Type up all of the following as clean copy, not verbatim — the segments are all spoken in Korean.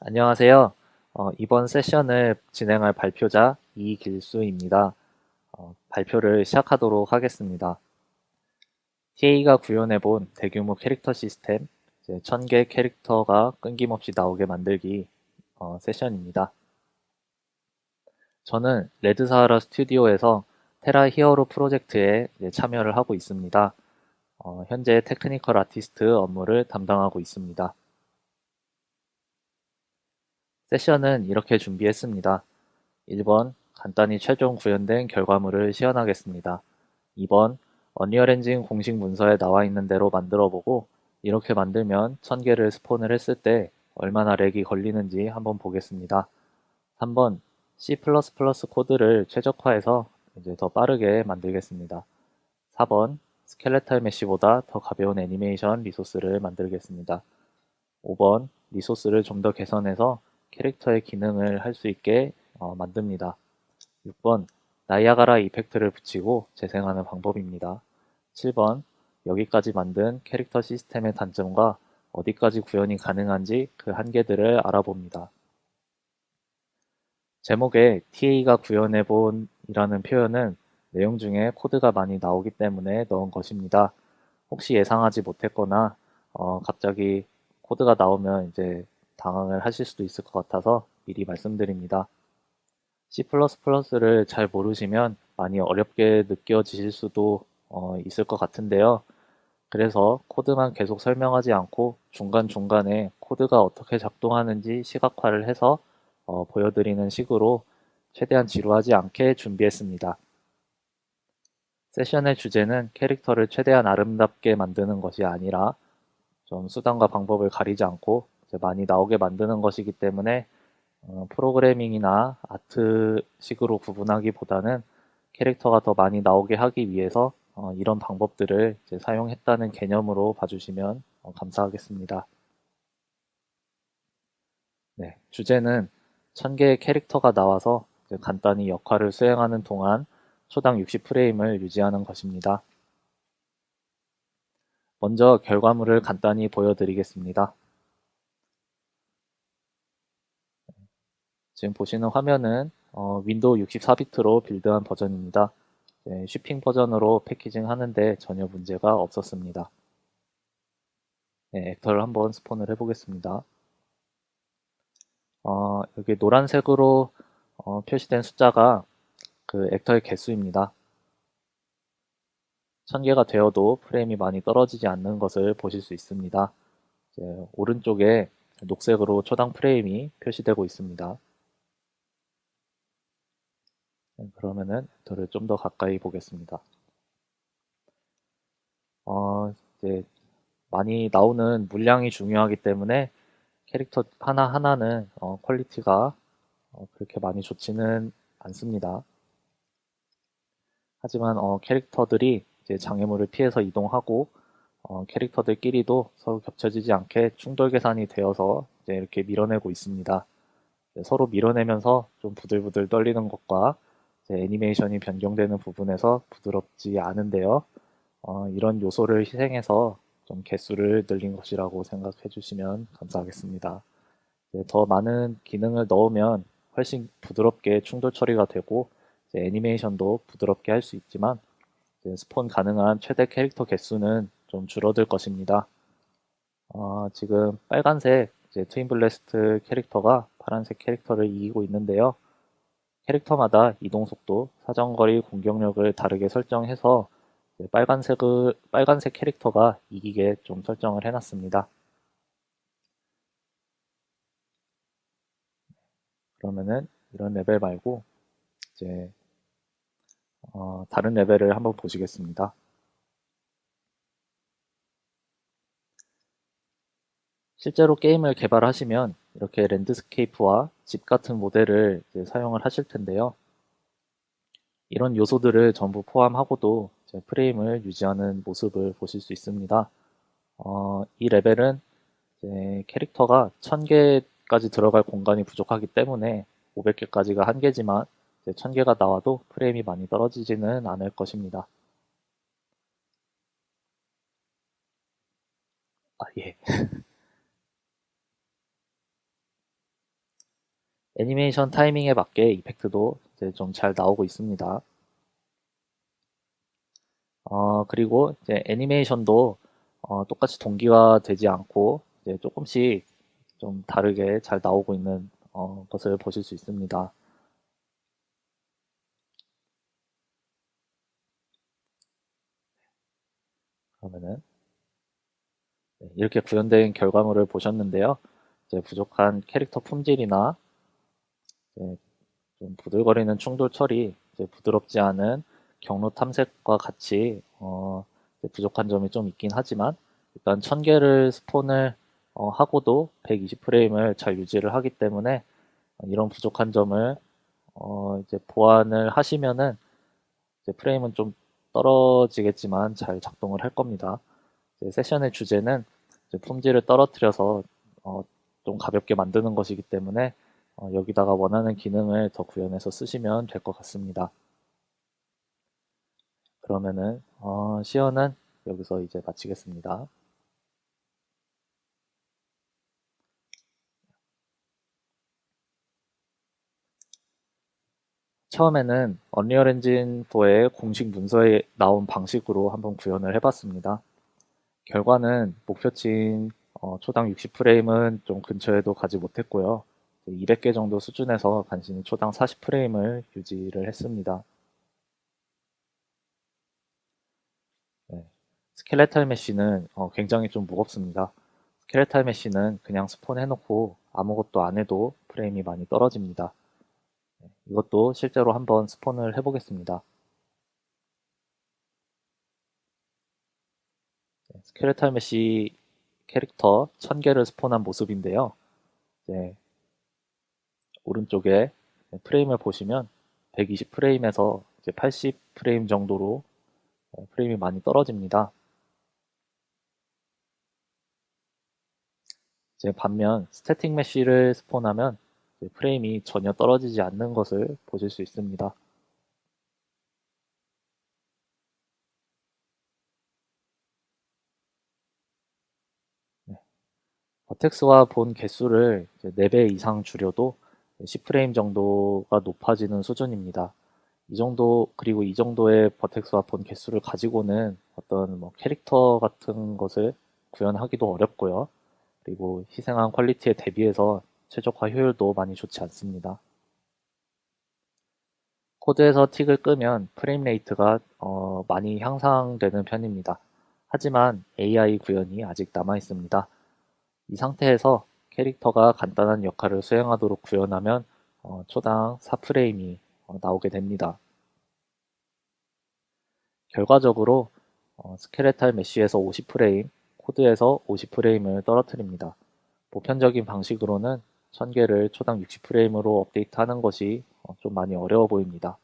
안녕하세요. 이번 세션을 진행할 발표자 이길수입니다. 발표를 시작하도록 하겠습니다. TA가 구현해본 대규모 캐릭터 시스템, 1000개 캐릭터가 끊김없이 나오게 만들기 세션입니다. 저는 레드사하라 스튜디오에서 테라 히어로 프로젝트에 참여를 하고 있습니다. 현재 테크니컬 아티스트 업무를 담당하고 있습니다. 세션은 이렇게 준비했습니다. 1번, 간단히 최종 구현된 결과물을 시연하겠습니다. 2번, 언리얼 엔진 공식 문서에 나와 있는 대로 만들어보고 이렇게 만들면 1000개를 스폰을 했을 때 얼마나 렉이 걸리는지 한번 보겠습니다. 3번, C++ 코드를 최적화해서 이제 더 빠르게 만들겠습니다. 4번, 스켈레탈 메쉬보다 더 가벼운 애니메이션 리소스를 만들겠습니다. 5번, 리소스를 좀 더 개선해서 캐릭터의 기능을 할 수 있게 만듭니다. 6번, 나이아가라 이펙트를 붙이고 재생하는 방법입니다. 7번, 여기까지 만든 캐릭터 시스템의 단점과 어디까지 구현이 가능한지 그 한계들을 알아봅니다. 제목에 TA가 구현해본 이라는 표현은 내용 중에 코드가 많이 나오기 때문에 넣은 것입니다. 혹시 예상하지 못했거나 갑자기 코드가 나오면 이제 당황을 하실 수도 있을 것 같아서 미리 말씀드립니다. C++를 잘 모르시면 많이 어렵게 느껴지실 수도 있을 것 같은데요. 그래서 코드만 계속 설명하지 않고 중간중간에 코드가 어떻게 작동하는지 시각화를 해서 보여드리는 식으로 최대한 지루하지 않게 준비했습니다. 세션의 주제는 캐릭터를 최대한 아름답게 만드는 것이 아니라 좀 수단과 방법을 가리지 않고 이제 많이 나오게 만드는 것이기 때문에 프로그래밍이나 아트식으로 구분하기보다는 캐릭터가 더 많이 나오게 하기 위해서 이런 방법들을 이제 사용했다는 개념으로 봐주시면 감사하겠습니다. 네, 주제는 1000개의 캐릭터가 나와서 이제 간단히 역할을 수행하는 동안 초당 60프레임을 유지하는 것입니다. 먼저 결과물을 간단히 보여드리겠습니다. 지금 보시는 화면은 윈도우 64비트로 빌드한 버전입니다. 네, 쉬핑 버전으로 패키징 하는데 전혀 문제가 없었습니다. 네, 액터를 한번 스폰을 해보겠습니다. 여기 노란색으로 표시된 숫자가 그 액터의 개수입니다. 1000개가 되어도 프레임이 많이 떨어지지 않는 것을 보실 수 있습니다. 이제 오른쪽에 녹색으로 초당 프레임이 표시되고 있습니다. 네, 그러면은 액터를 좀 더 가까이 보겠습니다. 이제 많이 나오는 물량이 중요하기 때문에 캐릭터 하나하나는 퀄리티가 그렇게 많이 좋지는 않습니다. 하지만 캐릭터들이 이제 장애물을 피해서 이동하고 캐릭터들끼리도 서로 겹쳐지지 않게 충돌 계산이 되어서 이제 이렇게 밀어내고 있습니다. 서로 밀어내면서 좀 부들부들 떨리는 것과 애니메이션이 변경되는 부분에서 부드럽지 않은데요. 이런 요소를 희생해서 좀 개수를 늘린 것이라고 생각해 주시면 감사하겠습니다. 더 많은 기능을 넣으면 훨씬 부드럽게 충돌 처리가 되고 애니메이션도 부드럽게 할 수 있지만 스폰 가능한 최대 캐릭터 개수는 좀 줄어들 것입니다. 지금 빨간색 트윈 블래스트 캐릭터가 파란색 캐릭터를 이기고 있는데요. 캐릭터마다 이동 속도, 사정거리, 공격력을 다르게 설정해서 빨간색 캐릭터가 이기게 좀 설정을 해놨습니다. 그러면은 이런 레벨 말고 이제 다른 레벨을 한번 보시겠습니다. 실제로 게임을 개발하시면 이렇게 랜드스케이프와 집 같은 모델을 이제 사용을 하실 텐데요. 이런 요소들을 전부 포함하고도 이제 프레임을 유지하는 모습을 보실 수 있습니다. 이 레벨은 이제 캐릭터가 1000개까지 들어갈 공간이 부족하기 때문에 500개까지가 한계지만 1000개가 나와도 프레임이 많이 떨어지지는 않을 것입니다. 예. 애니메이션 타이밍에 맞게 이펙트도 이제 좀 잘 나오고 있습니다. 그리고 이제 애니메이션도 똑같이 동기화되지 않고 이제 조금씩 좀 다르게 잘 나오고 있는 것을 보실 수 있습니다. 그러면은 네, 이렇게 구현된 결과물을 보셨는데요. 이제 부족한 캐릭터 품질이나 이제 좀 부들거리는 충돌 처리, 이제 부드럽지 않은 경로 탐색과 같이 이제 부족한 점이 좀 있긴 하지만 일단 1000개를 스폰을 하고도 120프레임을 잘 유지를 하기 때문에 이런 부족한 점을 이제 보완을 하시면은 이제 프레임은 좀 떨어지겠지만 잘 작동을 할 겁니다. 이제 세션의 주제는 이제 품질을 떨어뜨려서 어, 좀 가볍게 만드는 것이기 때문에 여기다가 원하는 기능을 더 구현해서 쓰시면 될 것 같습니다. 그러면은 시연은 여기서 이제 마치겠습니다. 처음에는 언리얼 엔진 4의 공식 문서에 나온 방식으로 한번 구현을 해봤습니다. 결과는 목표치인 초당 60프레임은 좀 근처에도 가지 못했고요. 200개 정도 수준에서 간신히 초당 40프레임을 유지를 했습니다. 네. 스켈레탈 메쉬는 굉장히 좀 무겁습니다. 스켈레탈 메쉬는 그냥 스폰 해놓고 아무것도 안 해도 프레임이 많이 떨어집니다. 네. 이것도 실제로 한번 스폰을 해보겠습니다. 네. 스켈레탈 메쉬 캐릭터 1000개를 스폰한 모습인데요. 이제 오른쪽에 프레임을 보시면 120프레임에서 80프레임 정도로 프레임이 많이 떨어집니다. 이제 반면 스태틱 메쉬를 스폰하면 프레임이 전혀 떨어지지 않는 것을 보실 수 있습니다. 네. 버텍스와 본 개수를 4배 이상 줄여도 10프레임 정도가 높아지는 수준입니다. 이 정도, 그리고 이 정도의 버텍스와 본 개수를 가지고는 어떤 뭐 캐릭터 같은 것을 구현하기도 어렵고요. 그리고 희생한 퀄리티에 대비해서 최적화 효율도 많이 좋지 않습니다. 코드에서 틱을 끄면 프레임 레이트가 많이 향상되는 편입니다. 하지만 AI 구현이 아직 남아 있습니다. 이 상태에서 캐릭터가 간단한 역할을 수행하도록 구현하면 초당 4프레임이 나오게 됩니다. 결과적으로 스켈레탈 메쉬에서 50프레임, 코드에서 50프레임을 떨어뜨립니다. 보편적인 방식으로는 1000개를 초당 60프레임으로 업데이트하는 것이 좀 많이 어려워 보입니다.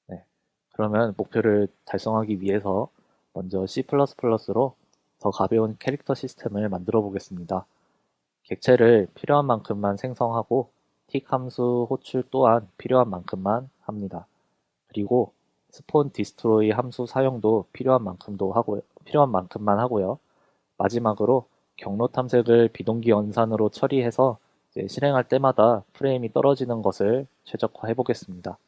네. 그러면 목표를 달성하기 위해서 먼저 C++로 더 가벼운 캐릭터 시스템을 만들어 보겠습니다. 객체를 필요한 만큼만 생성하고 틱 함수 호출 또한 필요한 만큼만 합니다. 그리고 스폰 디스트로이 함수 사용도 필요한 만큼만 하고요. 마지막으로 경로 탐색을 비동기 연산으로 처리해서 이제 실행할 때마다 프레임이 떨어지는 것을 최적화해 보겠습니다.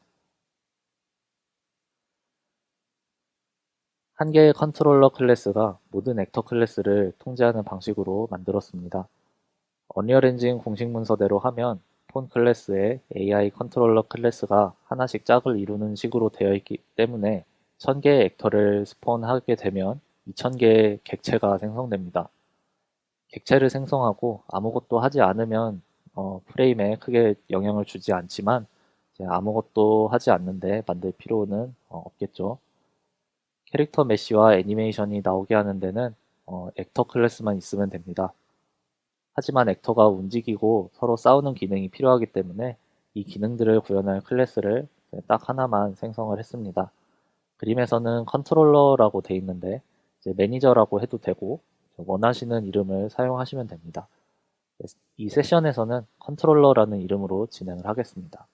한 개의 컨트롤러 클래스가 모든 액터 클래스를 통제하는 방식으로 만들었습니다. 언리얼 엔진 공식 문서대로 하면 폰 클래스에 AI 컨트롤러 클래스가 하나씩 짝을 이루는 식으로 되어 있기 때문에 1000개의 액터를 스폰하게 되면 2000개의 객체가 생성됩니다. 객체를 생성하고 아무것도 하지 않으면 프레임에 크게 영향을 주지 않지만 이제 아무것도 하지 않는데 만들 필요는 없겠죠. 캐릭터 메쉬와 애니메이션이 나오게 하는 데는 액터 클래스만 있으면 됩니다. 하지만 액터가 움직이고 서로 싸우는 기능이 필요하기 때문에 이 기능들을 구현할 클래스를 딱 하나만 생성을 했습니다. 그림에서는 컨트롤러라고 돼 있는데 이제 매니저라고 해도 되고 원하시는 이름을 사용하시면 됩니다. 이 세션에서는 컨트롤러라는 이름으로 진행을 하겠습니다.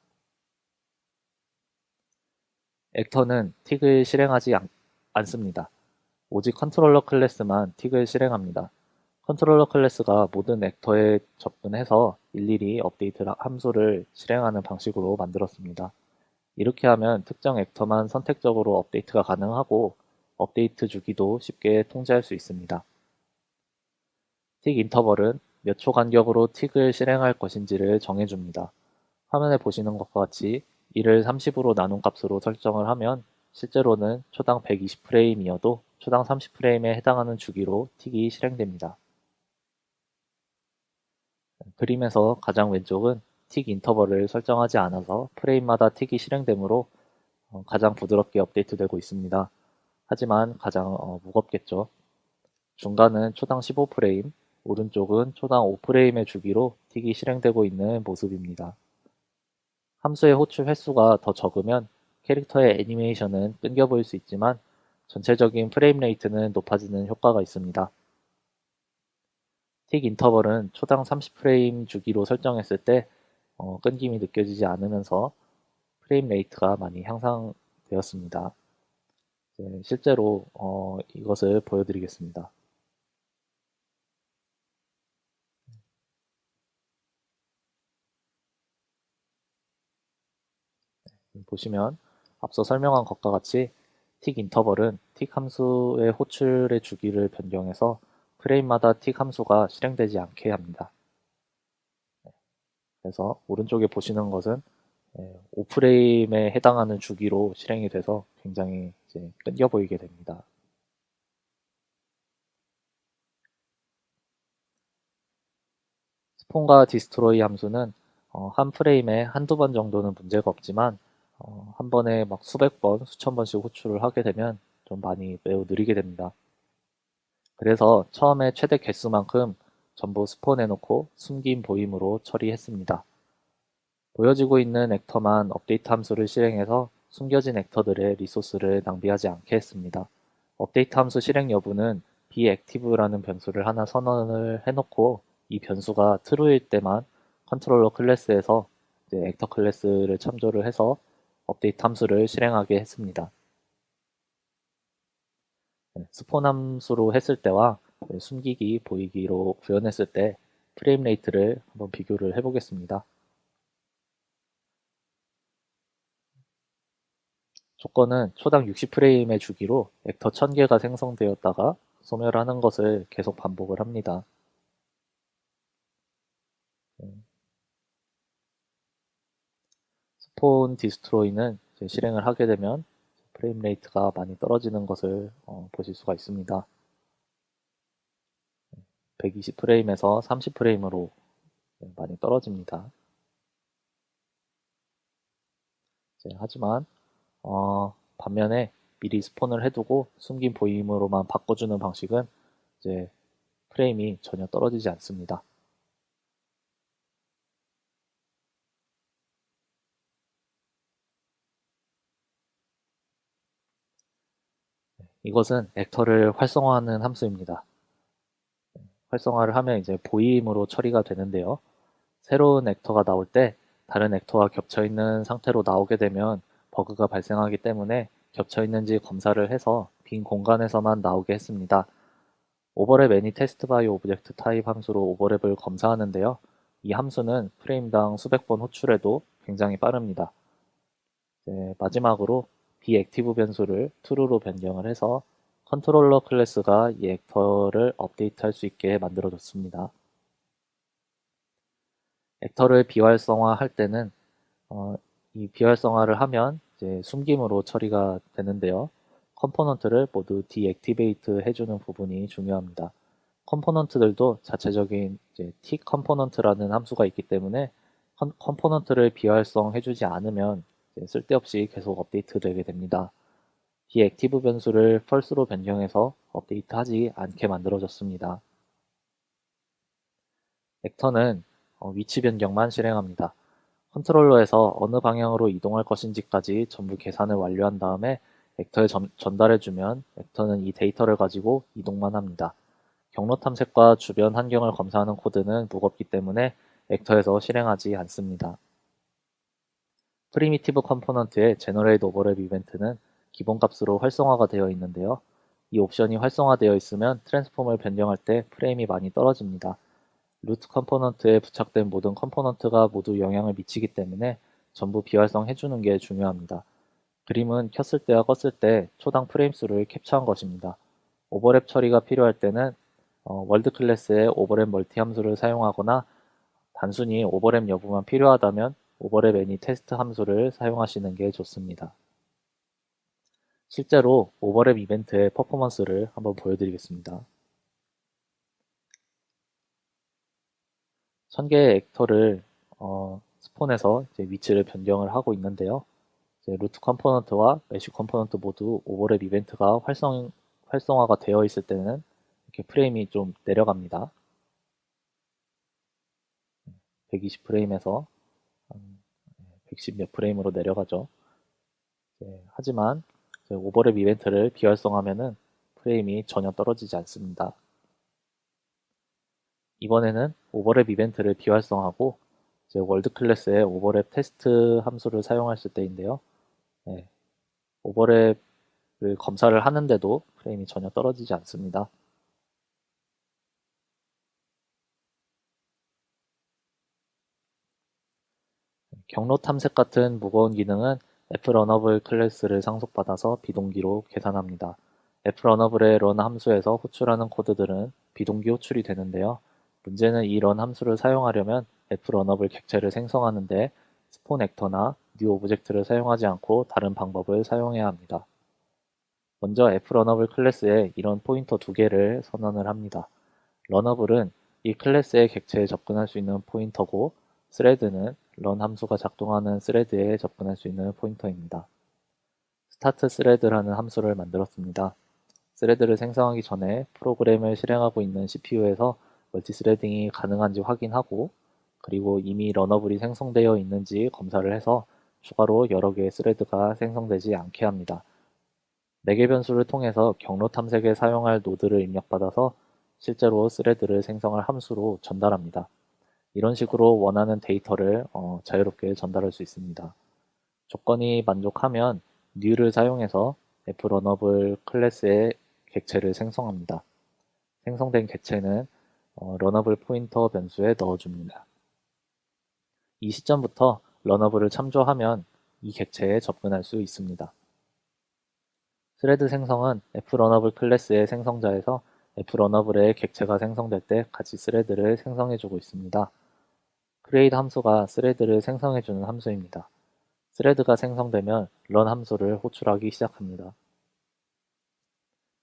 액터는 틱을 실행하지 않습니다. 오직 컨트롤러 클래스만 틱을 실행합니다. 컨트롤러 클래스가 모든 액터에 접근해서 일일이 업데이트 함수를 실행하는 방식으로 만들었습니다. 이렇게 하면 특정 액터만 선택적으로 업데이트가 가능하고 업데이트 주기도 쉽게 통제할 수 있습니다. 틱 인터벌은 몇 초 간격으로 틱을 실행할 것인지를 정해줍니다. 화면에 보시는 것과 같이 이를 30으로 나눈 값으로 설정을 하면 실제로는 초당 120프레임이어도 초당 30프레임에 해당하는 주기로 틱이 실행됩니다. 그림에서 가장 왼쪽은 틱 인터벌을 설정하지 않아서 프레임마다 틱이 실행되므로 가장 부드럽게 업데이트되고 있습니다. 하지만 가장 무겁겠죠. 중간은 초당 15프레임, 오른쪽은 초당 5프레임의 주기로 틱이 실행되고 있는 모습입니다. 함수의 호출 횟수가 더 적으면 캐릭터의 애니메이션은 끊겨 보일 수 있지만 전체적인 프레임 레이트는 높아지는 효과가 있습니다. 틱 인터벌은 초당 30프레임 주기로 설정했을 때 끊김이 느껴지지 않으면서 프레임 레이트가 많이 향상되었습니다. 실제로 이것을 보여드리겠습니다. 보시면 앞서 설명한 것과 같이 틱 인터벌은 틱 함수의 호출의 주기를 변경해서 프레임마다 틱 함수가 실행되지 않게 합니다. 그래서 오른쪽에 보시는 것은 5프레임에 해당하는 주기로 실행이 돼서 굉장히 이제 끊겨 보이게 됩니다. 스폰과 디스트로이 함수는 한 프레임에 한두 번 정도는 문제가 없지만 한 번에 막 수백 번, 수천 번씩 호출을 하게 되면 좀 많이 매우 느리게 됩니다. 그래서 처음에 최대 개수만큼 전부 스폰해놓고 숨긴 보임으로 처리했습니다. 보여지고 있는 액터만 업데이트 함수를 실행해서 숨겨진 액터들의 리소스를 낭비하지 않게 했습니다. 업데이트 함수 실행 여부는 beActive라는 변수를 하나 선언을 해놓고 이 변수가 true일 때만 컨트롤러 클래스에서 액터 클래스를 참조를 해서 업데이트 함수를 실행하게 했습니다. 스폰 함수로 했을 때와 숨기기, 보이기로 구현했을 때 프레임 레이트를 한번 비교를 해보겠습니다. 조건은 초당 60프레임의 주기로 액터 1000개가 생성되었다가 소멸하는 것을 계속 반복을 합니다. 스폰 디스트로이는 실행을 하게 되면 프레임 레이트가 많이 떨어지는 것을 보실 수가 있습니다. 120프레임에서 30프레임으로 많이 떨어집니다. 하지만 반면에 미리 스폰을 해두고 숨긴 보임으로만 바꿔주는 방식은 이제 프레임이 전혀 떨어지지 않습니다. 이것은 액터를 활성화하는 함수입니다. 활성화를 하면 이제 보임으로 처리가 되는데요. 새로운 액터가 나올 때 다른 액터와 겹쳐 있는 상태로 나오게 되면 버그가 발생하기 때문에 겹쳐 있는지 검사를 해서 빈 공간에서만 나오게 했습니다. 오버랩 애니 테스트 바이 오브젝트 타입 함수로 오버랩을 검사하는데요. 이 함수는 프레임당 수백 번 호출해도 굉장히 빠릅니다. 마지막으로 비액티브 변수를 true로 변경을 해서 컨트롤러 클래스가 이 액터를 업데이트할 수 있게 만들어줬습니다. 액터를 비활성화할 때는 이 비활성화를 하면 이제 숨김으로 처리가 되는데요. 컴포넌트를 모두 디액티베이트 해주는 부분이 중요합니다. 컴포넌트들도 자체적인 틱 컴포넌트라는 함수가 있기 때문에 컴포넌트를 비활성해주지 않으면 쓸데없이 계속 업데이트 되게 됩니다. 디액티브 변수를 false로 변경해서 업데이트하지 않게 만들어졌습니다. 액터는 위치 변경만 실행합니다. 컨트롤러에서 어느 방향으로 이동할 것인지까지 전부 계산을 완료한 다음에 액터에 전달해주면 액터는 이 데이터를 가지고 이동만 합니다. 경로 탐색과 주변 환경을 검사하는 코드는 무겁기 때문에 액터에서 실행하지 않습니다. 프리미티브 컴포넌트의 제너레이트 오버랩 이벤트는 기본값으로 활성화가 되어 있는데요. 이 옵션이 활성화되어 있으면 트랜스폼을 변경할 때 프레임이 많이 떨어집니다. 루트 컴포넌트에 부착된 모든 컴포넌트가 모두 영향을 미치기 때문에 전부 비활성해주는 게 중요합니다. 그림은 켰을 때와 껐을 때 초당 프레임 수를 캡처한 것입니다. 오버랩 처리가 필요할 때는 월드 클래스의 오버랩 멀티 함수를 사용하거나 단순히 오버랩 여부만 필요하다면 오버랩 애니 테스트 함수를 사용하시는 게 좋습니다. 실제로 오버랩 이벤트의 퍼포먼스를 한번 보여드리겠습니다. 1000개의 액터를 스폰해서 이제 위치를 변경을 하고 있는데요. 이제 루트 컴포넌트와 메쉬 컴포넌트 모두 오버랩 이벤트가 활성화가 되어 있을 때는 이렇게 프레임이 좀 내려갑니다. 120프레임에서 110 몇 프레임으로 내려가죠. 하지만 오버랩 이벤트를 비활성화하면은 프레임이 전혀 떨어지지 않습니다. 이번에는 오버랩 이벤트를 비활성화하고 월드 클래스의 오버랩 테스트 함수를 사용했을 때인데요. 네, 오버랩을 검사를 하는데도 프레임이 전혀 떨어지지 않습니다. 경로 탐색 같은 무거운 기능은 fRunable 클래스를 상속받아서 비동기로 계산합니다. fRunable의 run 함수에서 호출하는 코드들은 비동기 호출이 되는데요. 문제는 이 run 함수를 사용하려면 fRunable 객체를 생성하는데 스폰 액터나 new 오브젝트를 사용하지 않고 다른 방법을 사용해야 합니다. 먼저 fRunable 클래스에 이런 포인터 두 개를 선언을 합니다. 런어블은 이 클래스의 객체에 접근할 수 있는 포인터고 스레드는 런 함수가 작동하는 스레드에 접근할 수 있는 포인터입니다. 스타트 스레드라는 함수를 만들었습니다. 스레드를 생성하기 전에 프로그램을 실행하고 있는 CPU에서 멀티스레딩이 가능한지 확인하고 그리고 이미 런어블이 생성되어 있는지 검사를 해서 추가로 여러 개의 스레드가 생성되지 않게 합니다. 매개 변수를 통해서 경로 탐색에 사용할 노드를 입력받아서 실제로 스레드를 생성할 함수로 전달합니다. 이런 식으로 원하는 데이터를 자유롭게 전달할 수 있습니다. 조건이 만족하면 new를 사용해서 fRunable 클래스의 객체를 생성합니다. 생성된 객체는 runnable 포인터 변수에 넣어줍니다. 이 시점부터 runnable을 참조하면 이 객체에 접근할 수 있습니다. 스레드 생성은 fRunable 클래스의 생성자에서 fRunable의 객체가 생성될 때 같이 스레드를 생성해주고 있습니다. create 함수가 스레드를 생성해주는 함수입니다. 스레드가 생성되면 run 함수를 호출하기 시작합니다.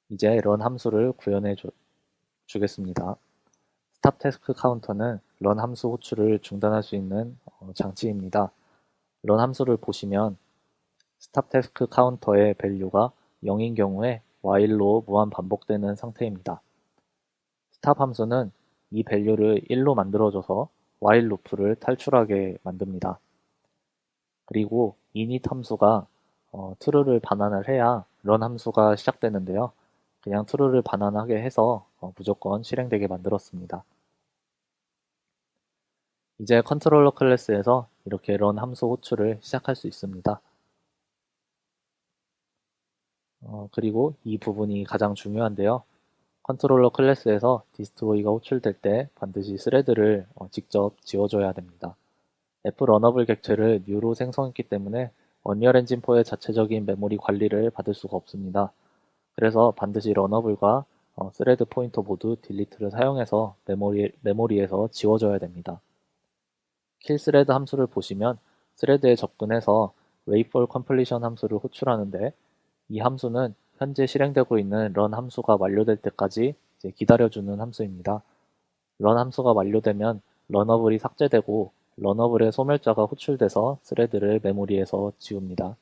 이제 run 함수를 구현해 주겠습니다. stop task counter는 run 함수 호출을 중단할 수 있는 장치입니다. run 함수를 보시면 stop task counter의 value가 0인 경우에 while로 무한 반복되는 상태입니다. stop 함수는 이 value를 1로 만들어줘서 while 루프를 탈출하게 만듭니다. 그리고 init 함수가 true를 반환을 해야 run 함수가 시작되는데요. 그냥 true를 반환하게 해서 무조건 실행되게 만들었습니다. 이제 컨트롤러 클래스에서 이렇게 run 함수 호출을 시작할 수 있습니다. 그리고 이 부분이 가장 중요한데요. 컨트롤러 클래스에서 디스트로이가 호출될 때 반드시 스레드를 직접 지워줘야 됩니다. fRunable 객체를 new로 생성했기 때문에 언리얼 엔진 4의 자체적인 메모리 관리를 받을 수가 없습니다. 그래서 반드시 런어블과 스레드 포인터 모두 딜리트를 사용해서 메모리에서 지워줘야 됩니다. 킬스레드 함수를 보시면 스레드에 접근해서 wait for completion 함수를 호출하는데 이 함수는 현재 실행되고 있는 run 함수가 완료될 때까지 기다려주는 함수입니다. run 함수가 완료되면 런어블이 삭제되고 런어블의 소멸자가 호출돼서 스레드를 메모리에서 지웁니다.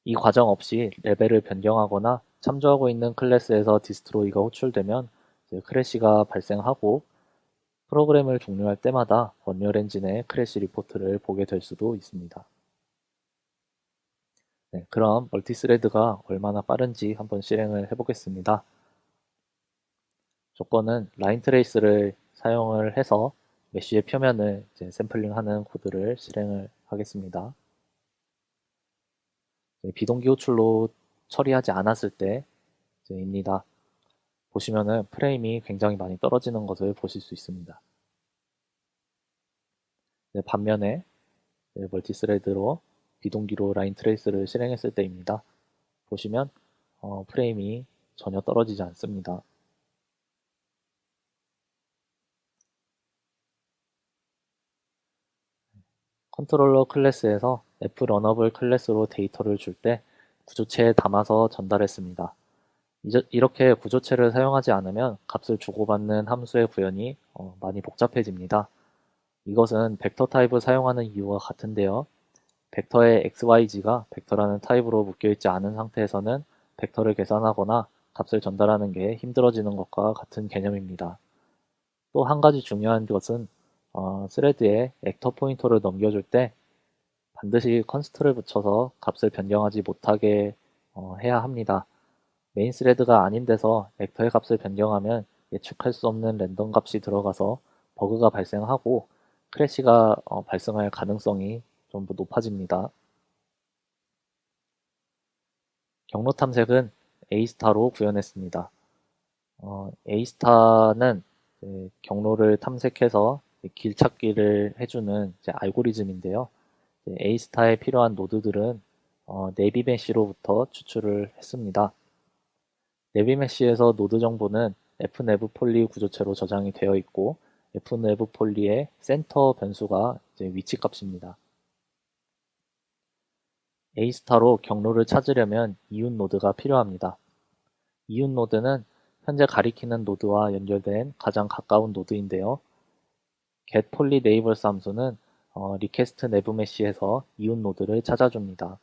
이 과정 없이 레벨을 변경하거나 참조하고 있는 클래스에서 디스트로이가 호출되면 크래시가 발생하고 프로그램을 종료할 때마다 언리얼 엔진의 크래시 리포트를 보게 될 수도 있습니다. 네, 그럼 멀티스레드가 얼마나 빠른지 한번 실행을 해보겠습니다. 조건은 라인 트레이스를 사용을 해서 메쉬의 표면을 샘플링하는 코드를 실행을 하겠습니다. 비동기 호출로 처리하지 않았을 때 입니다. 보시면은 프레임이 굉장히 많이 떨어지는 것을 보실 수 있습니다. 반면에 멀티스레드로 비동기로 라인 트레이스를 실행했을 때입니다. 보시면 프레임이 전혀 떨어지지 않습니다. 컨트롤러 클래스에서 F러너블 클래스로 데이터를 줄 때 구조체에 담아서 전달했습니다. 이렇게 구조체를 사용하지 않으면 값을 주고받는 함수의 구현이 많이 복잡해집니다. 이것은 벡터 타입을 사용하는 이유와 같은데요. 벡터의 xyz가 벡터라는 타입으로 묶여있지 않은 상태에서는 벡터를 계산하거나 값을 전달하는 게 힘들어지는 것과 같은 개념입니다. 또 한 가지 중요한 것은 스레드에 액터 포인터를 넘겨줄 때 반드시 컨스트를 붙여서 값을 변경하지 못하게 해야 합니다. 메인 스레드가 아닌 데서 액터의 값을 변경하면 예측할 수 없는 랜덤 값이 들어가서 버그가 발생하고 크래시가 발생할 가능성이 좀 더 높아집니다. 경로 탐색은 A스타로 구현했습니다. A스타는 경로를 탐색해서 길 찾기를 해주는 알고리즘인데요. A스타에 필요한 노드들은 네비메시로부터 추출을 했습니다. 네비메시에서 노드 정보는 fnav폴리 구조체로 저장이 되어 있고 fnav폴리의 센터 변수가 위치 값입니다. A스타로 경로를 찾으려면 이웃 노드가 필요합니다. 이웃 노드는 현재 가리키는 노드와 연결된 가장 가까운 노드인데요. getPolyNeighbors 함수는 request navmesh에서 이웃 노드를 찾아줍니다.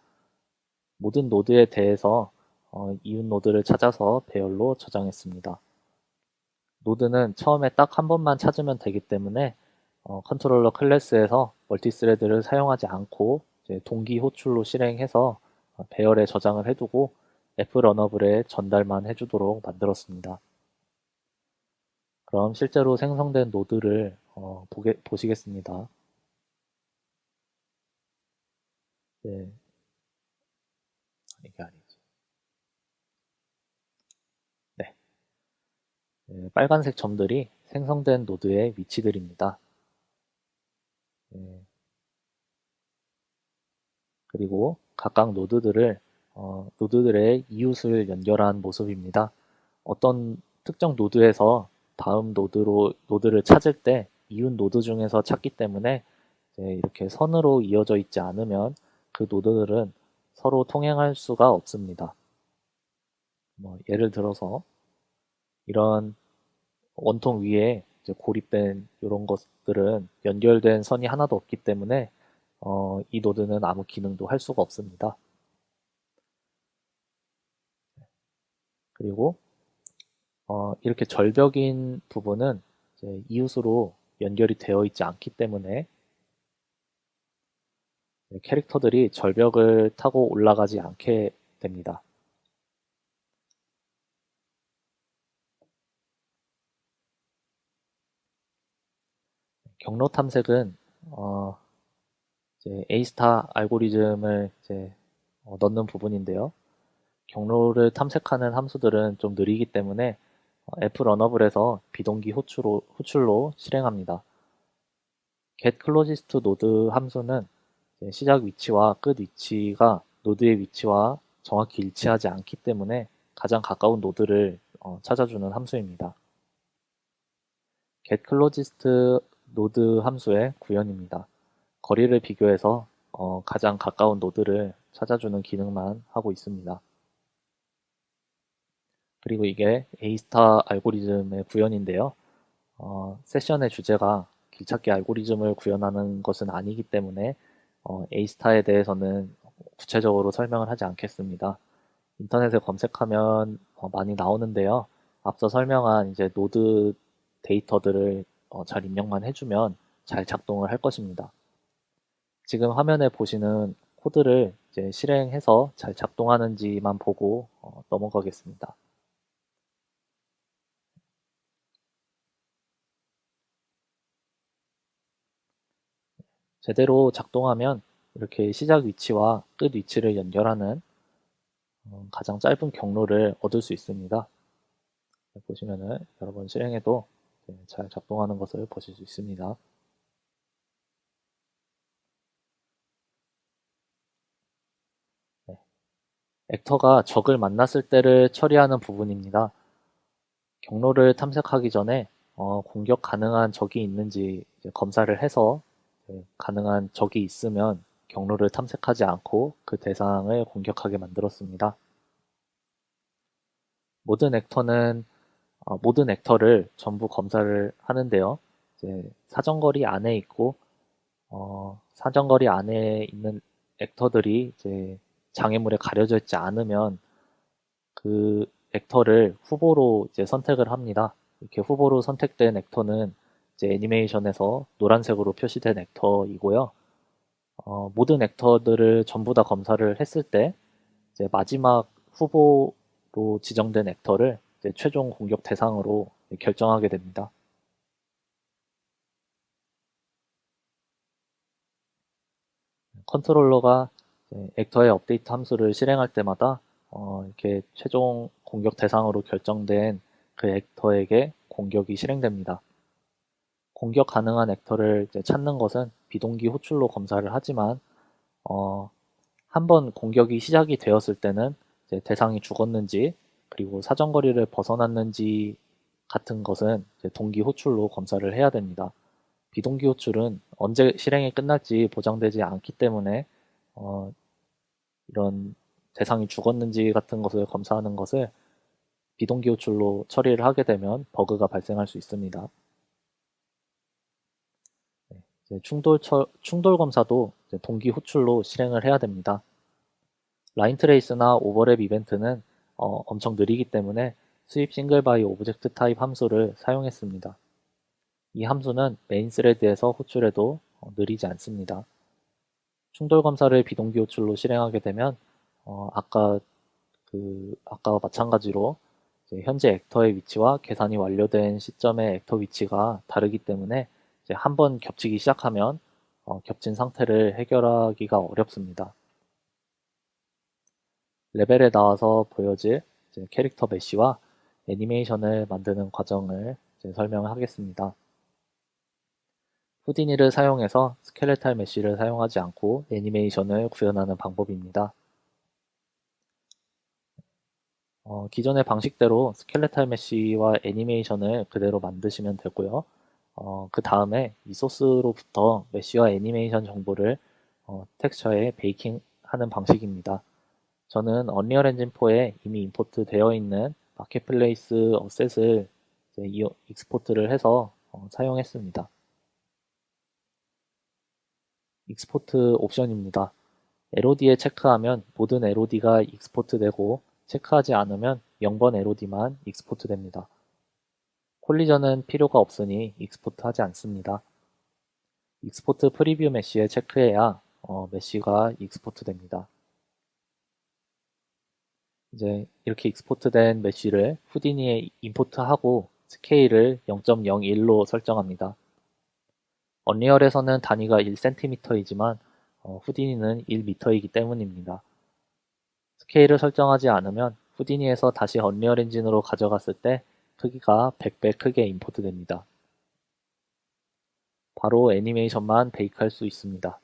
모든 노드에 대해서 이웃 노드를 찾아서 배열로 저장했습니다. 노드는 처음에 딱 한 번만 찾으면 되기 때문에 컨트롤러 클래스에서 멀티스레드를 사용하지 않고 동기 호출로 실행해서 배열에 저장을 해두고 F러너블에 전달만 해주도록 만들었습니다. 그럼 실제로 생성된 노드를 보시겠습니다. 네, 이게 아니지. 네, 빨간색 점들이 생성된 노드의 위치들입니다. 네, 그리고 각각 노드들의 이웃을 연결한 모습입니다. 어떤 특정 노드에서 다음 노드를 찾을 때 이웃 노드 중에서 찾기 때문에 이렇게 선으로 이어져 있지 않으면 그 노드들은 서로 통행할 수가 없습니다. 예를 들어서 이런 원통 위에 고립된 이런 것들은 연결된 선이 하나도 없기 때문에 이 노드는 아무 기능도 할 수가 없습니다. 그리고 이렇게 절벽인 부분은 이웃으로 연결이 되어 있지 않기 때문에 캐릭터들이 절벽을 타고 올라가지 않게 됩니다. 경로 탐색은 A스타 알고리즘을 넣는 부분인데요. 경로를 탐색하는 함수들은 좀 느리기 때문에 F러너블에서 비동기 호출로 실행합니다. getClosestNode 함수는 시작 위치와 끝 위치가 노드의 위치와 정확히 일치하지 않기 때문에 가장 가까운 노드를 찾아주는 함수입니다. getClosestNode 함수의 구현입니다. 거리를 비교해서 가장 가까운 노드를 찾아주는 기능만 하고 있습니다. 그리고 이게 A스타 알고리즘의 구현인데요. 세션의 주제가 길찾기 알고리즘을 구현하는 것은 아니기 때문에 A스타에 대해서는 구체적으로 설명을 하지 않겠습니다. 인터넷에 검색하면 많이 나오는데요. 앞서 설명한 이제 노드 데이터들을 잘 입력만 해주면 잘 작동을 할 것입니다. 지금 화면에 보시는 코드를 이제 실행해서 잘 작동하는지만 보고 넘어가겠습니다. 제대로 작동하면 이렇게 시작 위치와 끝 위치를 연결하는 가장 짧은 경로를 얻을 수 있습니다. 보시면은 여러 번 실행해도 잘 작동하는 것을 보실 수 있습니다. 네. 액터가 적을 만났을 때를 처리하는 부분입니다. 경로를 탐색하기 전에 공격 가능한 적이 있는지 검사를 해서 가능한 적이 있으면 경로를 탐색하지 않고 그 대상을 공격하게 만들었습니다. 모든 액터는 모든 액터를 전부 검사를 하는데요. 사정거리 안에 있고 사정거리 안에 있는 액터들이 장애물에 가려져 있지 않으면 그 액터를 후보로 선택을 합니다. 이렇게 후보로 선택된 액터는 애니메이션에서 노란색으로 표시된 액터이고요. 모든 액터들을 전부 다 검사를 했을 때 마지막 후보로 지정된 액터를 최종 공격 대상으로 결정하게 됩니다. 컨트롤러가 액터의 업데이트 함수를 실행할 때마다 이렇게 최종 공격 대상으로 결정된 그 액터에게 공격이 실행됩니다. 공격 가능한 액터를 찾는 것은 비동기 호출로 검사를 하지만 한번 공격이 시작이 되었을 때는 대상이 죽었는지 그리고 사정거리를 벗어났는지 같은 것은 동기 호출로 검사를 해야 됩니다. 비동기 호출은 언제 실행이 끝날지 보장되지 않기 때문에 이런 대상이 죽었는지 같은 것을 검사하는 것을 비동기 호출로 처리를 하게 되면 버그가 발생할 수 있습니다. 충돌 검사도 동기 호출로 실행을 해야 됩니다. 라인 트레이스나 오버랩 이벤트는 엄청 느리기 때문에 수입 싱글 바이 오브젝트 타입 함수를 사용했습니다. 이 함수는 메인 스레드에서 호출해도 느리지 않습니다. 충돌 검사를 비동기 호출로 실행하게 되면 아까와 마찬가지로 현재 액터의 위치와 계산이 완료된 시점의 액터 위치가 다르기 때문에 한번 겹치기 시작하면 겹친 상태를 해결하기가 어렵습니다. 레벨에 나와서 보여질 캐릭터 메쉬와 애니메이션을 만드는 과정을 설명하겠습니다. 후디니를 사용해서 스켈레탈 메쉬를 사용하지 않고 애니메이션을 구현하는 방법입니다. 기존의 방식대로 스켈레탈 메쉬와 애니메이션을 그대로 만드시면 되고요. 그 다음에 이 소스로부터 메쉬와 애니메이션 정보를 텍스처에 베이킹하는 방식입니다. 저는 언리얼 엔진 4에 이미 임포트 되어 있는 마켓플레이스 어셋을 익스포트를 해서 사용했습니다. 익스포트 옵션입니다. LOD에 체크하면 모든 LOD가 익스포트 되고 체크하지 않으면 0번 LOD만 익스포트 됩니다. 콜리전은 필요가 없으니 익스포트 하지 않습니다. 익스포트 프리뷰 메쉬에 체크해야 메쉬가 익스포트 됩니다. 이제 이렇게 익스포트된 메쉬를 후디니에 임포트하고 스케일을 0.01로 설정합니다. 언리얼에서는 단위가 1cm이지만 후디니는 1m이기 때문입니다. 스케일을 설정하지 않으면 후디니에서 다시 언리얼 엔진으로 가져갔을 때 크기가 100배 크게 임포트됩니다. 바로 애니메이션만 베이크할 수 있습니다.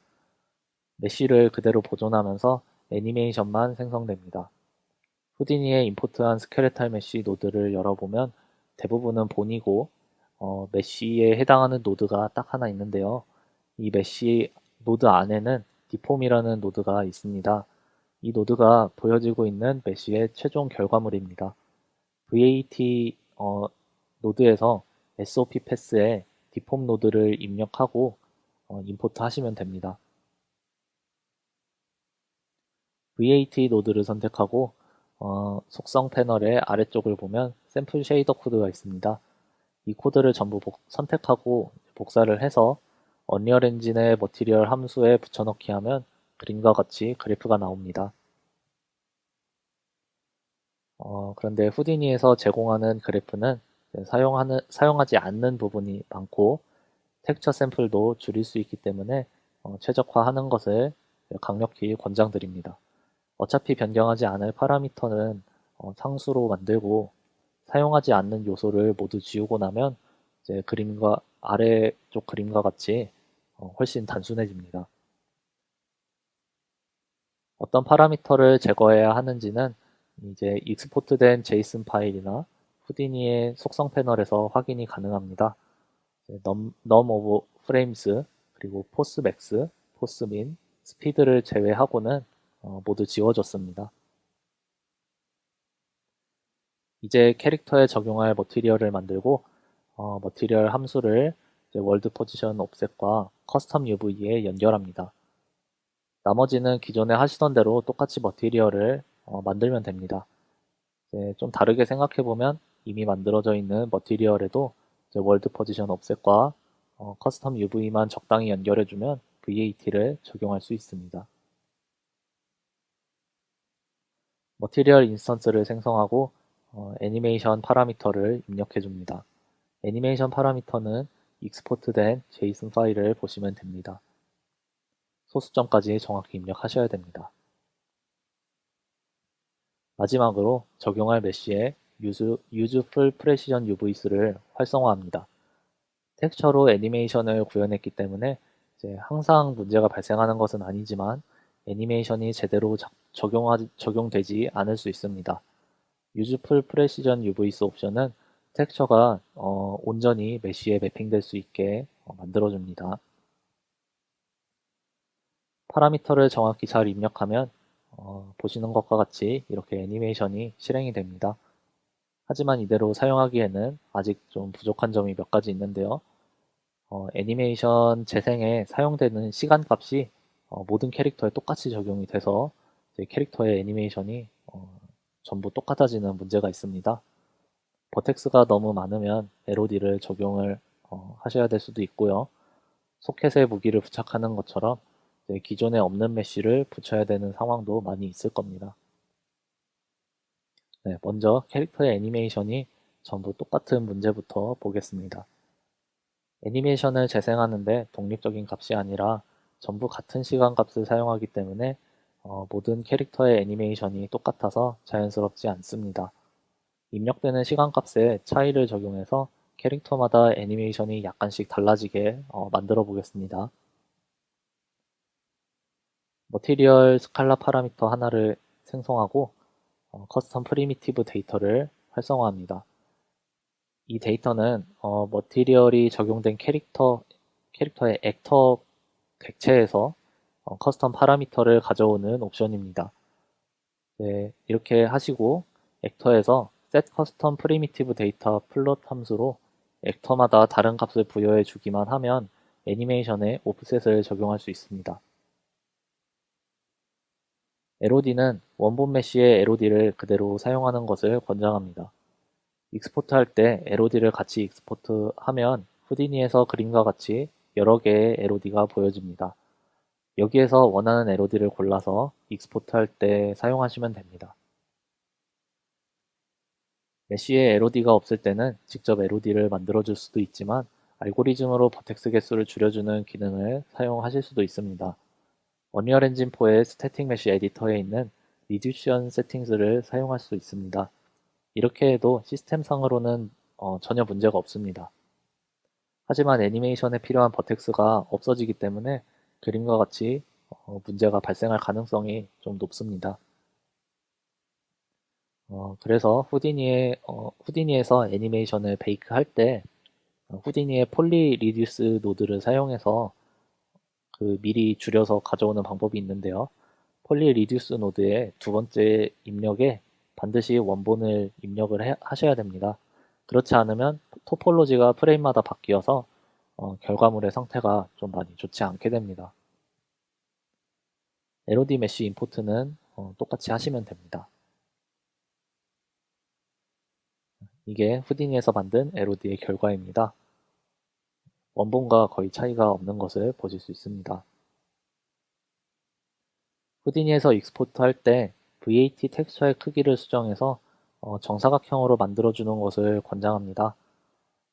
메쉬를 그대로 보존하면서 애니메이션만 생성됩니다. 후디니에 임포트한 스켈레탈 메쉬 노드를 열어보면 대부분은 본이고 메쉬에 해당하는 노드가 딱 하나 있는데요. 이 메쉬 노드 안에는 디폼이라는 노드가 있습니다. 이 노드가 보여지고 있는 메쉬의 최종 결과물입니다. VAT 노드에서 SOP 패스에 디폼 노드를 입력하고 임포트 하시면 됩니다. VAT 노드를 선택하고 속성 패널의 아래쪽을 보면 샘플 쉐이더 코드가 있습니다. 이 코드를 전부 선택하고 복사를 해서 언리얼 엔진의 머티리얼 함수에 붙여넣기 하면 그림과 같이 그래프가 나옵니다. 그런데 후디니에서 제공하는 그래프는 사용하지 않는 부분이 많고 텍스처 샘플도 줄일 수 있기 때문에 최적화하는 것을 강력히 권장드립니다. 어차피 변경하지 않을 파라미터는 상수로 만들고 사용하지 않는 요소를 모두 지우고 나면 이제 그림과 아래쪽 그림과 같이 훨씬 단순해집니다. 어떤 파라미터를 제거해야 하는지는 이제 익스포트된 제이슨 파일이나 후디니의 속성 패널에서 확인이 가능합니다. num of frames, 그리고 포스 맥스, 포스 민, 스피드를 제외하고는 모두 지워졌습니다. 이제 캐릭터에 적용할 머티리얼을 만들고 머티리얼 함수를 월드 포지션 옵셋과 커스텀 UV에 연결합니다. 나머지는 기존에 하시던 대로 똑같이 머티리얼을 만들면 됩니다. 좀 다르게 생각해보면 이미 만들어져 있는 머티리얼에도 월드 포지션 옵셋과 커스텀 UV만 적당히 연결해주면 VAT를 적용할 수 있습니다. 머티리얼 인스턴스를 생성하고 애니메이션 파라미터를 입력해줍니다. 애니메이션 파라미터는 익스포트된 제이슨 파일을 보시면 됩니다. 소수점까지 정확히 입력하셔야 됩니다. 마지막으로 적용할 메쉬에 Useful Precision UVS를 활성화합니다. 텍스처로 애니메이션을 구현했기 때문에 이제 항상 문제가 발생하는 것은 아니지만 애니메이션이 제대로 적용되지 않을 수 있습니다. Useful Precision UVS 옵션은 텍스처가 온전히 메쉬에 매핑될 수 있게 만들어줍니다. 파라미터를 정확히 잘 입력하면 보시는 것과 같이 이렇게 애니메이션이 실행이 됩니다. 하지만 이대로 사용하기에는 아직 좀 부족한 점이 몇 가지 있는데요. 애니메이션 재생에 사용되는 시간값이 모든 캐릭터에 똑같이 적용이 돼서 캐릭터의 애니메이션이 전부 똑같아지는 문제가 있습니다. 버텍스가 너무 많으면 LOD를 적용을 하셔야 될 수도 있고요. 소켓에 무기를 부착하는 것처럼 기존에 없는 메쉬를 붙여야 되는 상황도 많이 있을 겁니다. 네, 먼저 캐릭터의 애니메이션이 전부 똑같은 문제부터 보겠습니다. 애니메이션을 재생하는데 독립적인 값이 아니라 전부 같은 시간 값을 사용하기 때문에 모든 캐릭터의 애니메이션이 똑같아서 자연스럽지 않습니다. 입력되는 시간 값에 차이를 적용해서 캐릭터마다 애니메이션이 약간씩 달라지게 만들어 보겠습니다. 머티리얼 스칼라 파라미터 하나를 생성하고 커스텀 프리미티브 데이터를 활성화합니다. 이 데이터는 머티리얼이 적용된 캐릭터의 액터 객체에서 커스텀 파라미터를 가져오는 옵션입니다. 네, 이렇게 하시고 액터에서 set custom primitive data 플롯 함수로 액터마다 다른 값을 부여해 주기만 하면 애니메이션에 오프셋을 적용할 수 있습니다. LOD는 원본 메쉬의 LOD를 그대로 사용하는 것을 권장합니다. 익스포트 할 때 LOD를 같이 익스포트 하면 후디니에서 그림과 같이 여러 개의 LOD가 보여집니다. 여기에서 원하는 LOD를 골라서 익스포트 할 때 사용하시면 됩니다. 메쉬에 LOD가 없을 때는 직접 LOD를 만들어줄 수도 있지만 알고리즘으로 버텍스 개수를 줄여주는 기능을 사용하실 수도 있습니다. 언리얼 엔진 4의 스태틱 메쉬 에디터에 있는 리듀션 세팅스를 사용할 수 있습니다. 이렇게 해도 시스템상으로는 전혀 문제가 없습니다. 하지만 애니메이션에 필요한 버텍스가 없어지기 때문에 그림과 같이 문제가 발생할 가능성이 좀 높습니다. 그래서 후디니에서 애니메이션을 베이크 할 때 후디니의 폴리 리듀스 노드를 사용해서 미리 줄여서 가져오는 방법이 있는데요. 폴리 리듀스 노드의 두 번째 입력에 반드시 원본을 입력을 하셔야 됩니다. 그렇지 않으면 토폴로지가 프레임마다 바뀌어서 결과물의 상태가 좀 많이 좋지 않게 됩니다. LOD 메쉬 임포트는 똑같이 하시면 됩니다. 이게 후디니에서 만든 LOD의 결과입니다. 원본과 거의 차이가 없는 것을 보실 수 있습니다. 후디니에서 익스포트 할 때 VAT 텍스처의 크기를 수정해서 정사각형으로 만들어주는 것을 권장합니다.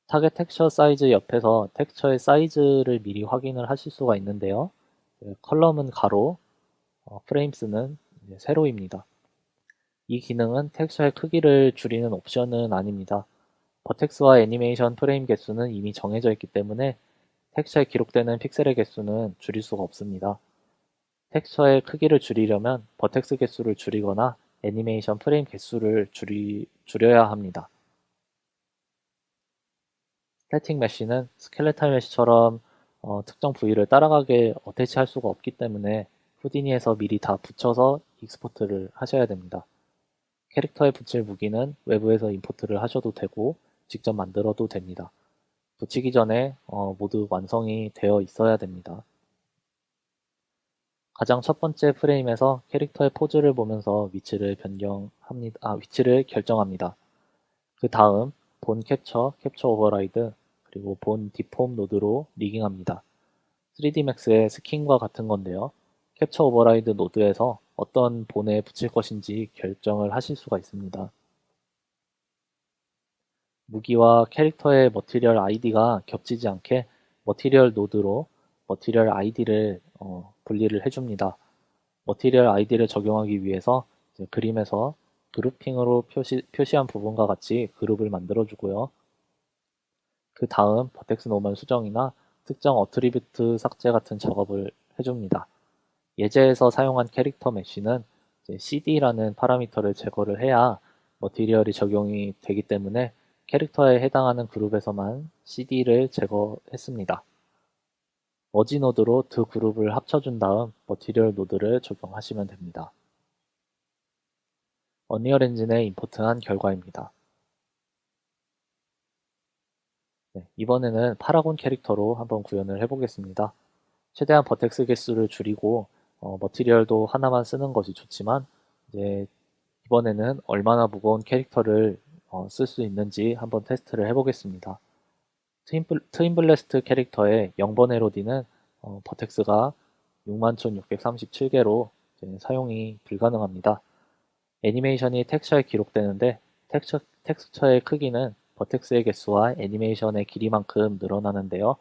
타겟 텍스처 사이즈 옆에서 텍스처의 사이즈를 미리 확인을 하실 수가 있는데요. 컬럼은 가로, 프레임스는 세로입니다. 이 기능은 텍스처의 크기를 줄이는 옵션은 아닙니다. 버텍스와 애니메이션 프레임 개수는 이미 정해져 있기 때문에 텍스처에 기록되는 픽셀의 개수는 줄일 수가 없습니다. 텍스처의 크기를 줄이려면 버텍스 개수를 줄이거나 애니메이션 프레임 개수를 줄여야 합니다. 스태틱 메쉬는 스켈레탈 메쉬처럼 특정 부위를 따라가게 어태치할 수가 없기 때문에 후디니에서 미리 다 붙여서 익스포트를 하셔야 됩니다. 캐릭터에 붙일 무기는 외부에서 임포트를 하셔도 되고 직접 만들어도 됩니다. 붙이기 전에 모두 완성이 되어 있어야 됩니다. 가장 첫 번째 프레임에서 캐릭터의 포즈를 보면서 위치를 위치를 결정합니다. 그 다음 본 캡처, 캡처 오버라이드, 그리고 본 디폼 노드로 리깅합니다. 3D Max의 스킨과 같은 건데요. 캡처 오버라이드 노드에서 어떤 본에 붙일 것인지 결정을 하실 수가 있습니다. 무기와 캐릭터의 머티리얼 아이디가 겹치지 않게 머티리얼 노드로 머티리얼 아이디를 분리를 해줍니다. 머티리얼 아이디를 적용하기 위해서 그림에서 그룹핑으로 표시한 부분과 같이 그룹을 만들어주고요. 그 다음 버텍스 노멀 수정이나 특정 어트리뷰트 삭제 같은 작업을 해줍니다. 예제에서 사용한 캐릭터 메쉬는 CD라는 파라미터를 제거를 해야 머티리얼이 적용이 되기 때문에 캐릭터에 해당하는 그룹에서만 CD를 제거했습니다. 머지 노드로 두 그룹을 합쳐준 다음 머티리얼 노드를 적용하시면 됩니다. 언리얼 엔진에 임포트한 결과입니다. 이번에는 파라곤 캐릭터로 한번 구현을 해보겠습니다. 최대한 버텍스 개수를 줄이고 머티리얼도 하나만 쓰는 것이 좋지만 이번에는 얼마나 무거운 캐릭터를 쓸 수 있는지 한번 테스트를 해보겠습니다. 트윈블래스트 캐릭터의 0번 LOD는 버텍스가 61,637개로 사용이 불가능합니다. 애니메이션이 텍스처에 기록되는데 텍스처의 크기는 버텍스의 개수와 애니메이션의 길이만큼 늘어나는데요.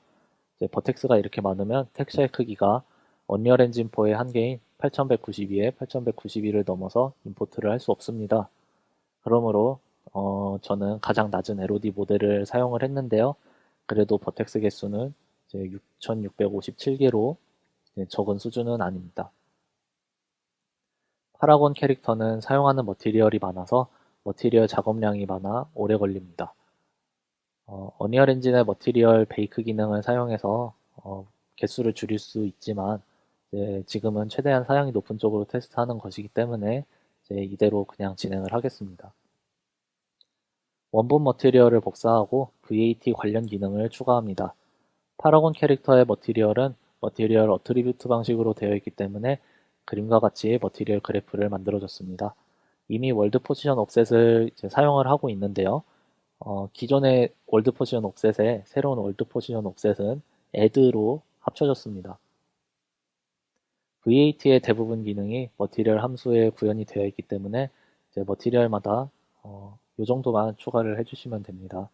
버텍스가 이렇게 많으면 텍스처의 크기가 언리얼 엔진 4의 한계인 8192에 8192를 넘어서 임포트를 할 수 없습니다. 그러므로 저는 가장 낮은 LOD 모델을 사용을 했는데요. 그래도 버텍스 개수는 6657개로 적은 수준은 아닙니다. 파라곤 캐릭터는 사용하는 머티리얼이 많아서 머티리얼 작업량이 많아 오래 걸립니다. 언리얼 엔진의 머티리얼 베이크 기능을 사용해서 개수를 줄일 수 있지만 지금은 최대한 사양이 높은 쪽으로 테스트하는 것이기 때문에 이대로 그냥 진행을 하겠습니다. 원본 머티리얼을 복사하고 VAT 관련 기능을 추가합니다. 파라곤 캐릭터의 머티리얼은 머티리얼 어트리뷰트 방식으로 되어 있기 때문에 그림과 같이 머티리얼 그래프를 만들어줬습니다. 이미 월드 포지션 옵셋을 사용을 하고 있는데요. 기존의 월드 포지션 옵셋에 새로운 월드 포지션 옵셋은 add로 합쳐졌습니다. VAT의 대부분 기능이 머티리얼 함수에 구현이 되어 있기 때문에 머티리얼마다 이 정도만 추가를 해주시면 됩니다.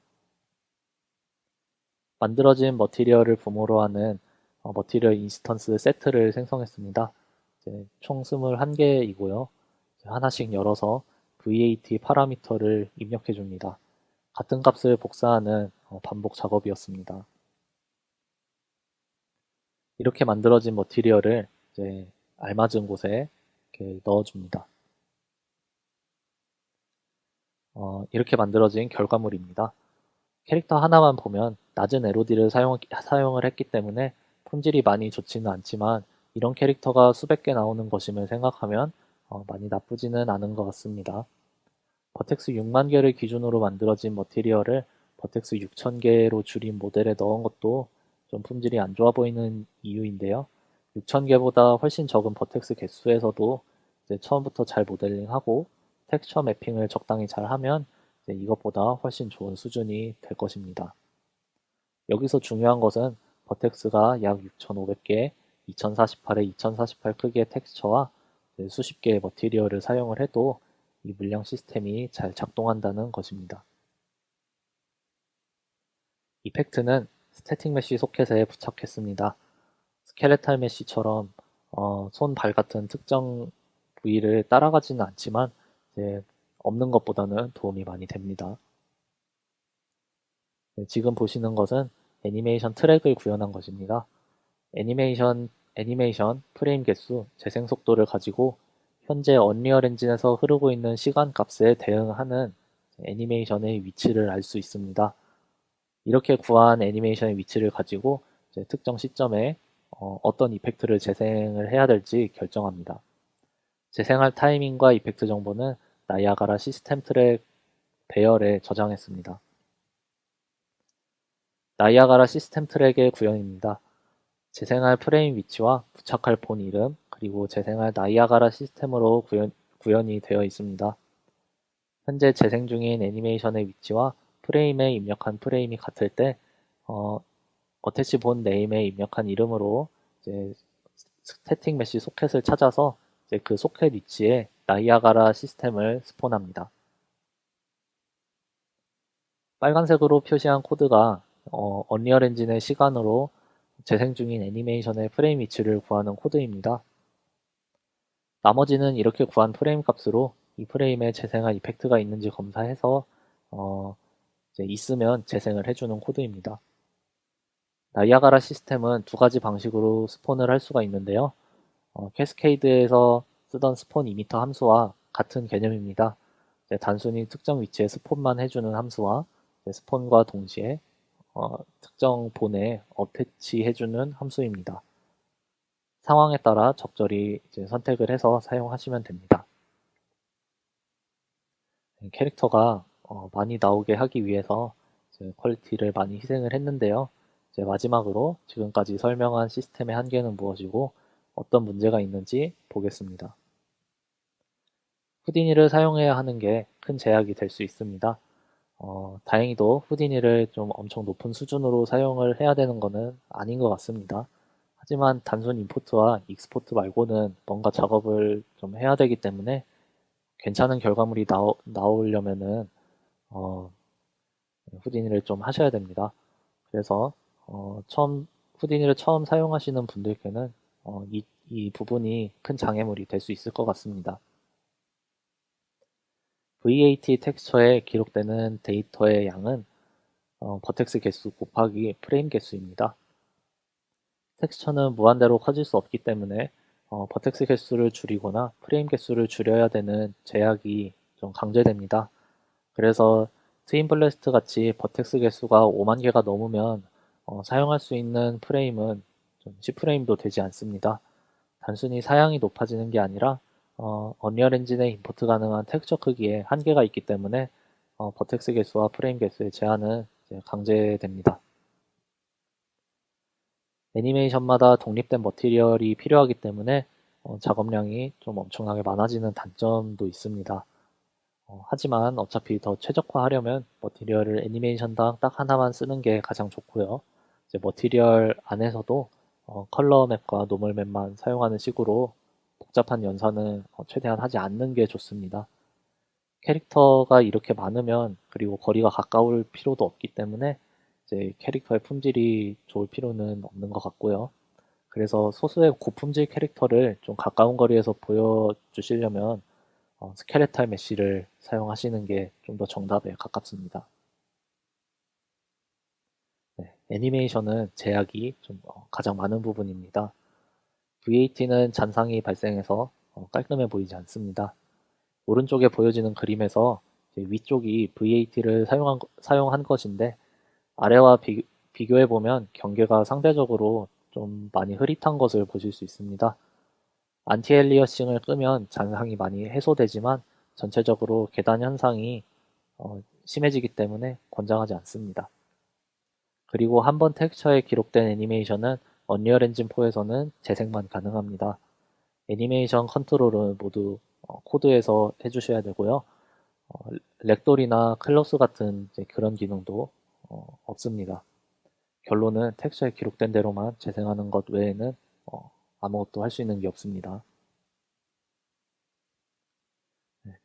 만들어진 머티리얼을 부모로 하는 머티리얼 인스턴스 세트를 생성했습니다. 총 21개이고요. 하나씩 열어서 VAT 파라미터를 입력해 줍니다. 같은 값을 복사하는 반복 작업이었습니다. 이렇게 만들어진 머티리얼을 알맞은 곳에 이렇게 넣어줍니다. 이렇게 만들어진 결과물입니다. 캐릭터 하나만 보면 낮은 LOD를 사용을 했기 때문에 품질이 많이 좋지는 않지만 이런 캐릭터가 수백 개 나오는 것임을 생각하면 많이 나쁘지는 않은 것 같습니다. 버텍스 6만 개를 기준으로 만들어진 머티리얼을 버텍스 6,000개로 줄인 모델에 넣은 것도 좀 품질이 안 좋아 보이는 이유인데요. 6,000개보다 훨씬 적은 버텍스 개수에서도 처음부터 잘 모델링하고 텍스처 매핑을 적당히 잘 하면 이것보다 훨씬 좋은 수준이 될 것입니다. 여기서 중요한 것은 버텍스가 약 6,500개, 2048에 2048 크기의 텍스처와 수십 개의 머티리얼을 사용을 해도 이 물량 시스템이 잘 작동한다는 것입니다. 이펙트는 스태틱 메쉬 소켓에 부착했습니다. 스켈레탈 메쉬처럼 손, 발 같은 특정 V를 따라가지는 않지만 이제 없는 것보다는 도움이 많이 됩니다. 네, 지금 보시는 것은 애니메이션 트랙을 구현한 것입니다. 애니메이션 프레임 개수, 재생 속도를 가지고 현재 언리얼 엔진에서 흐르고 있는 시간 값에 대응하는 애니메이션의 위치를 알 수 있습니다. 이렇게 구한 애니메이션의 위치를 가지고 이제 특정 시점에 어떤 이펙트를 재생을 해야 될지 결정합니다. 재생할 타이밍과 이펙트 정보는 나이아가라 시스템 트랙 배열에 저장했습니다. 나이아가라 시스템 트랙의 구현입니다. 재생할 프레임 위치와 부착할 본 이름, 그리고 재생할 나이아가라 시스템으로 구현이 되어 있습니다. 현재 재생 중인 애니메이션의 위치와 프레임에 입력한 프레임이 같을 때 어태치 본 네임에 입력한 이름으로 이제 스태틱 메시 소켓을 찾아서 이제 그 소켓 위치에 나이아가라 시스템을 스폰합니다. 빨간색으로 표시한 코드가 언리얼 엔진의 시간으로 재생 중인 애니메이션의 프레임 위치를 구하는 코드입니다. 나머지는 이렇게 구한 프레임 값으로 이 프레임에 재생할 이펙트가 있는지 검사해서 이제 있으면 재생을 해주는 코드입니다. 나이아가라 시스템은 두 가지 방식으로 스폰을 할 수가 있는데요. 캐스케이드에서 쓰던 스폰 이미터 함수와 같은 개념입니다. 단순히 특정 위치에 스폰만 해주는 함수와 스폰과 동시에 특정 본에 어태치 해주는 함수입니다. 상황에 따라 적절히 이제 선택을 해서 사용하시면 됩니다. 캐릭터가 많이 나오게 하기 위해서 퀄리티를 많이 희생을 했는데요. 이제 마지막으로 지금까지 설명한 시스템의 한계는 무엇이고 어떤 문제가 있는지 보겠습니다. 후디니를 사용해야 하는 게 큰 제약이 될 수 있습니다. 다행히도 후디니를 좀 엄청 높은 수준으로 사용을 해야 되는 것은 아닌 것 같습니다. 하지만 단순 임포트와 익스포트 말고는 뭔가 작업을 좀 해야 되기 때문에 괜찮은 결과물이 나오려면은 후디니를 좀 하셔야 됩니다. 그래서 후디니를 처음 사용하시는 분들께는 이 부분이 큰 장애물이 될 수 있을 것 같습니다. VAT 텍스처에 기록되는 데이터의 양은 버텍스 개수 곱하기 프레임 개수입니다. 텍스처는 무한대로 커질 수 없기 때문에 버텍스 개수를 줄이거나 프레임 개수를 줄여야 되는 제약이 좀 강제됩니다. 그래서 트윈블래스트 같이 버텍스 개수가 5만 개가 넘으면 사용할 수 있는 프레임은 좀 10프레임도 되지 않습니다. 단순히 사양이 높아지는 게 아니라 언리얼 엔진에 임포트 가능한 텍스처 크기에 한계가 있기 때문에 버텍스 개수와 프레임 개수의 제한은 강제됩니다. 애니메이션마다 독립된 머티리얼이 필요하기 때문에 작업량이 좀 엄청나게 많아지는 단점도 있습니다. 하지만 어차피 더 최적화하려면 머티리얼을 애니메이션당 딱 하나만 쓰는 게 가장 좋고요. 이제 머티리얼 안에서도 컬러 맵과 노멀 맵만 사용하는 식으로 복잡한 연산은 최대한 하지 않는 게 좋습니다. 캐릭터가 이렇게 많으면 그리고 거리가 가까울 필요도 없기 때문에 이제 캐릭터의 품질이 좋을 필요는 없는 것 같고요. 그래서 소수의 고품질 캐릭터를 좀 가까운 거리에서 보여주시려면 스켈레탈 메쉬를 사용하시는 게 좀 더 정답에 가깝습니다. 네, 애니메이션은 제약이 좀 가장 많은 부분입니다. VAT는 잔상이 발생해서 깔끔해 보이지 않습니다. 오른쪽에 보여지는 그림에서 위쪽이 VAT를 사용한 것인데 아래와 비교해보면 경계가 상대적으로 좀 많이 흐릿한 것을 보실 수 있습니다. 안티엘리어싱을 끄면 잔상이 많이 해소되지만 전체적으로 계단 현상이 심해지기 때문에 권장하지 않습니다. 그리고 한번 텍스처에 기록된 애니메이션은 언리얼 엔진 4에서는 재생만 가능합니다. 애니메이션 컨트롤은 모두 코드에서 해주셔야 되고요. 렉돌이나 클로스 같은 그런 기능도 없습니다. 결론은 텍스처에 기록된 대로만 재생하는 것 외에는 아무것도 할 수 있는 게 없습니다.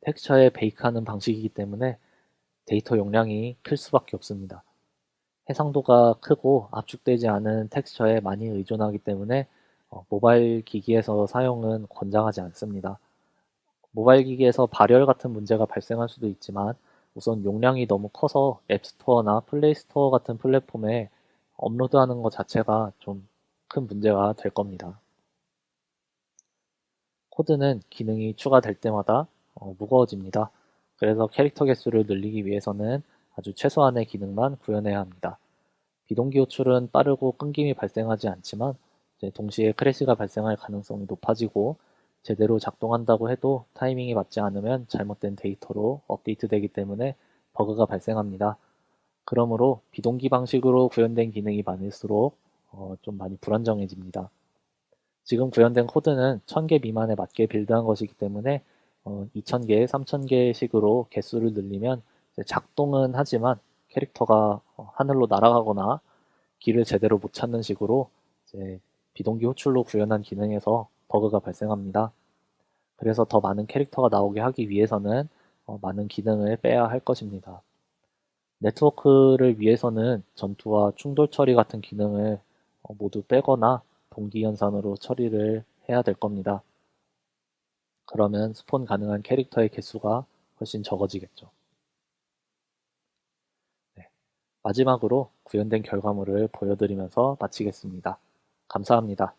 텍스처에 베이크하는 방식이기 때문에 데이터 용량이 클 수밖에 없습니다. 해상도가 크고 압축되지 않은 텍스처에 많이 의존하기 때문에 모바일 기기에서 사용은 권장하지 않습니다. 모바일 기기에서 발열 같은 문제가 발생할 수도 있지만 우선 용량이 너무 커서 앱스토어나 플레이스토어 같은 플랫폼에 업로드하는 것 자체가 좀 큰 문제가 될 겁니다. 코드는 기능이 추가될 때마다 무거워집니다. 그래서 캐릭터 개수를 늘리기 위해서는 아주 최소한의 기능만 구현해야 합니다. 비동기 호출은 빠르고 끊김이 발생하지 않지만 동시에 크래시가 발생할 가능성이 높아지고 제대로 작동한다고 해도 타이밍이 맞지 않으면 잘못된 데이터로 업데이트되기 때문에 버그가 발생합니다. 그러므로 비동기 방식으로 구현된 기능이 많을수록 좀 많이 불안정해집니다. 지금 구현된 코드는 1000개 미만에 맞게 빌드한 것이기 때문에 2000개, 3000개 식으로 개수를 늘리면 작동은 하지만 캐릭터가 하늘로 날아가거나 길을 제대로 못 찾는 식으로 이제 비동기 호출로 구현한 기능에서 버그가 발생합니다. 그래서 더 많은 캐릭터가 나오게 하기 위해서는 많은 기능을 빼야 할 것입니다. 네트워크를 위해서는 전투와 충돌 처리 같은 기능을 모두 빼거나 동기 연산으로 처리를 해야 될 겁니다. 그러면 스폰 가능한 캐릭터의 개수가 훨씬 적어지겠죠. 네. 마지막으로 구현된 결과물을 보여드리면서 마치겠습니다. 감사합니다.